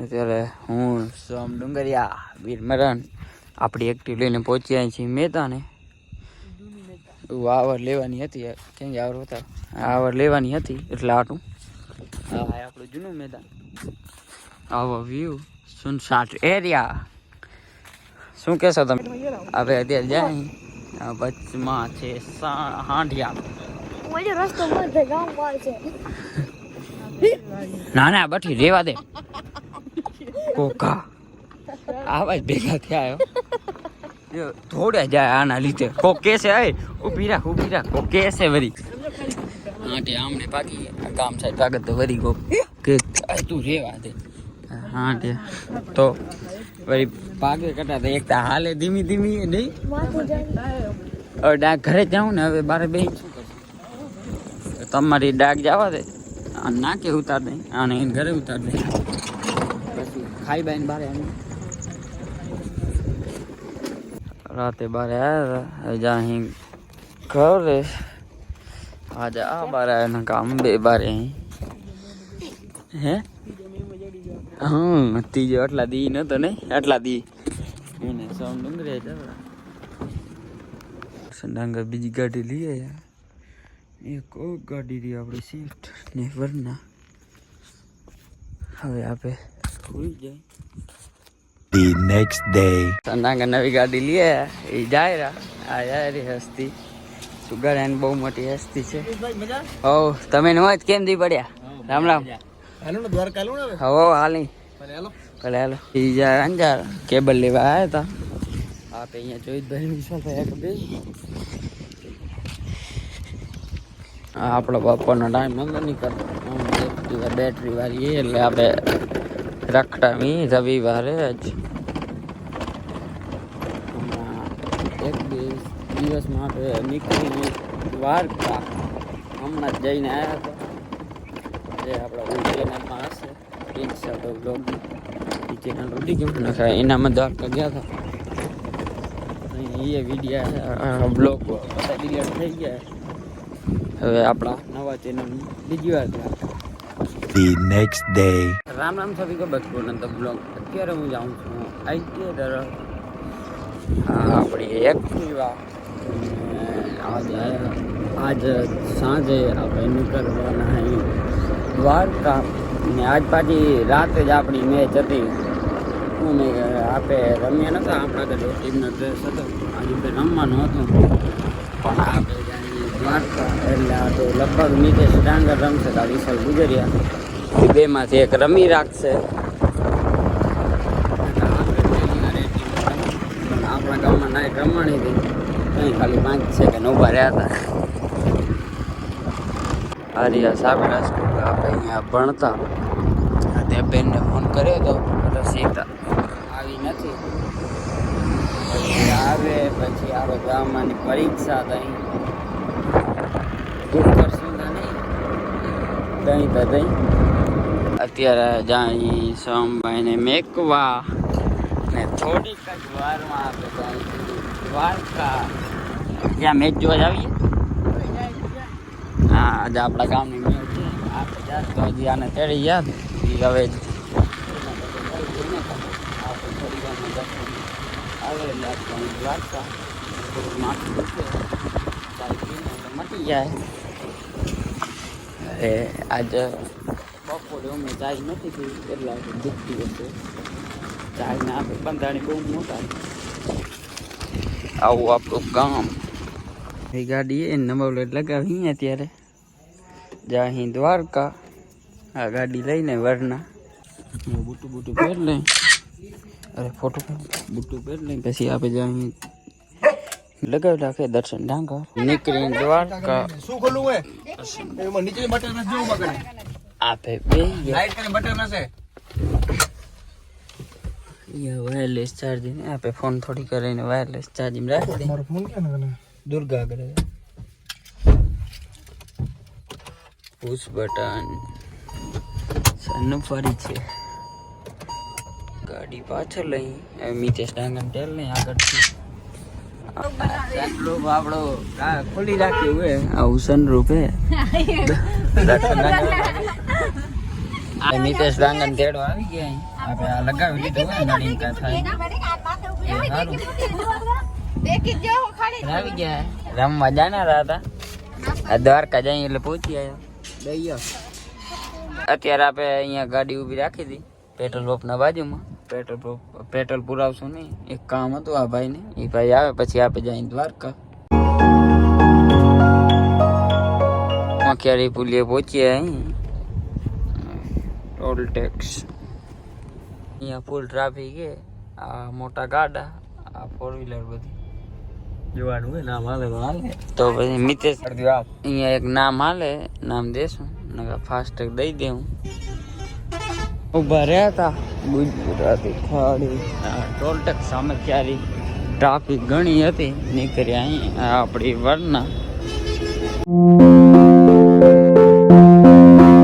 અત્યારે હું સોમ ડુંગરિયા વીરમરણ આપણી એક્ટિવ લઈને પહોંચ્યા છીએ મેદાને. આવર લેવાની હતી કેમ કે આવર હતા આવર લેવાની હતી એટલે આટું હા આપણું જૂનું મેદાન. આવો વ્યૂ સુનસાટ એરિયા. શું કહેશો તમે? હવે અત્યારે જાય વચમાં છે હાંડિયા. ના ના બઠી રેવા દે કોકા આવાજ ભેગા થયા થોડે જાય આના લીધે કોક કેસે ઉભી રાખ કોક કેસે વરી હાટે આમને પાકી ગામ સાઈડ પાગત તો વરી કોક કે તું રેવા દે હાટે તો વરી પાગે કટા એક તો હાલે ધીમી ધીમી નહીં હવે ડાક ઘરે જાઉં ને હવે બારે બે શું કરશે તમારી ડાક જવા દે નાકે ઉતાર દે અને એને ઘરે ઉતાર દે પછી ખાઈ બાઈને બારે રાતે બારે આવ્યા જા અહીં ઘરે આજે આ બારે આવ્યા કામ બે બારે હે હા ત્રીજો આટલા દી નતો નહીં આટલા દી એને સોમ ડુંગરે જવા ડાંગર બીજી ગાડી લઈ આવ્યા એક ગાડી રહી આપણી સ્વિફ્ટ ને વરના હવે આપણે ભૂલી જાય. The next day સંડાંગર નવી ગાડી લઈએ એ જાય આ યાર હસ્તી સુગર એન્ડ બહુ મોટી હસ્તી છે. હો તમે નો જ કેમ દી પડ્યા? રામ રામ હો હાલી ભલે હાલો એ જાય અંજાર કેબલ લેવા આવ્યા હતા આપે અહીંયા જોઈ ભાઈ વિશાલ ભાઈ એક બે આપણો બપોરનો ટાઈમ નતો નીકળતો બેટરી વાળી એટલે આપણે રખડાવી રવિવારે જ એક દિવસમાં આપણે નીકળીને દ્વારકા હમણાં જ જઈને આવ્યા હતા જે આપણા ચેનલમાં હશે ઇન્સ્ટા બ્લોગ એ ચેનલ ઉડી ગયું નખાય એનામાં દ્વારકા ગયા હતા એ વિડીયો બ્લોગ બધા ડિલીટ થઈ ગયા. હવે આપણા નવા ચેનલ બીજી વાર The next day Ram Ram સભી કો બચપન તો બ્લોગ અત્યારે હું જાઉં છું આઈટી તરફ. આપણી એક્ટિવા આજ સાંજે આપણે નીકળવાના અહીં દ્વારકા ને આજ પાછી રાતે જ આપણી મેચ હતી અને આપણે રમ્યા નતા આપણા ઘરે ટીમનો ડ્રેસ હતો આજે રમવાનું હતું પણ આપણે દ્વારકા એટલે આ તો લગભગ નિતેશ ડાંગર રમશે તો વિશાલ ગુજરિયા બેમાંથી એક રમી રાખશે. આપણા ગામમાં નાઈટ રમવાની હતી કંઈ ખાલી 5 સેકન્ડ ઊભા રહ્યા હતા. આર્યા સાબરા સ્કૂલ આપણે અહીંયા ભણતા તે બેનને ફોન કર્યો હતો રસીતા આવી નથી પછી આવે ગામમાંની પરીક્ષા થઈ અત્યારે જાય સોમભાઈને મેકવા ને થોડીક જ વારમાં આપણે જાય દ્વારકા ત્યાં મેચ જોવા જ આવીએ. હા આજે આપણા ગામની મેચ છે આપણે જાત તો હજી આને તેડી યાદ હવે દ્વારકા મટી જાય. આજે બપોરે અમે ચાર્જ નથી થઈ એટલા દુખતી હશે ચાર્જને આપણે બંધાણી બહુ મોટા. આવું આપણું ગામ એ ગાડી એ નંબર પ્લેટ લગાવી અત્યારે જાય દ્વારકા. આ ગાડી લઈને વરના બુટું પહેર લઈ અરે ફોટો બુટું પહેર લઈ પછી આપણે જાય લગાવી રાખે દર્શન ડાંગર નીકળીને દ્વારકા. શું ખોલું હોય એમાં નીચે બટન નથી જોવું પકડે આપે બે લાઈટ કરીને બટન હશે યા વાયરલેસ ચાર્જિંગ આપે ફોન થોડી કરીને વાયરલેસ ચાર્જિંગ રાખી દે. મારો ફોન ક્યાં નગને દુર્ગા કરે પુશ બટન સનફરી છે ગાડી પાછળ લઈ મિતેશ ડાંગર ટેલ નહીં આગળથી સનરૂફ આપણો ખોલી રાખ્યું હોય આવું સનરૂફ હે મિતેશ ડાંગન તેડો આવી ગયા આપણે આ લગાવી લીધું હોય નડીન કા થાય આવી ગયા રમવા જાનારા હતા આ દ્વારકા જઈએ એટલે પહોંચી આવ્યો અત્યારે આપણે અહીંયા ગાડી ઊભી રાખી હતી પેટ્રોલ પંપના બાજુમાં પેટ્રોલ પુરાવશું નહીં એક કામ હતું આ ભાઈને એ ભાઈ આવે પછી આપણે જઈએ દ્વારકા ક્યારે પુલીએ પહોંચીએ અહીં ટોલ ટેક્સ અહીંયા ફૂલ ટ્રાફિક છે આ મોટા ગાડા આ 4 વ્હીલર બધી જોવાનું હોય નામ હાલે તો પછી મિતેશ અહીંયા એક નામ હાલે નામ દેશું નકર ફાસ્ટેગ દઈ દેવું ઉભા રહ્યા હતા ગુજરાતી ખાડી ટોલ ટેક્સ સામે ક્યારે ટ્રાફિક ઘણી હતી નીકળ્યા અહીં આપણી વરના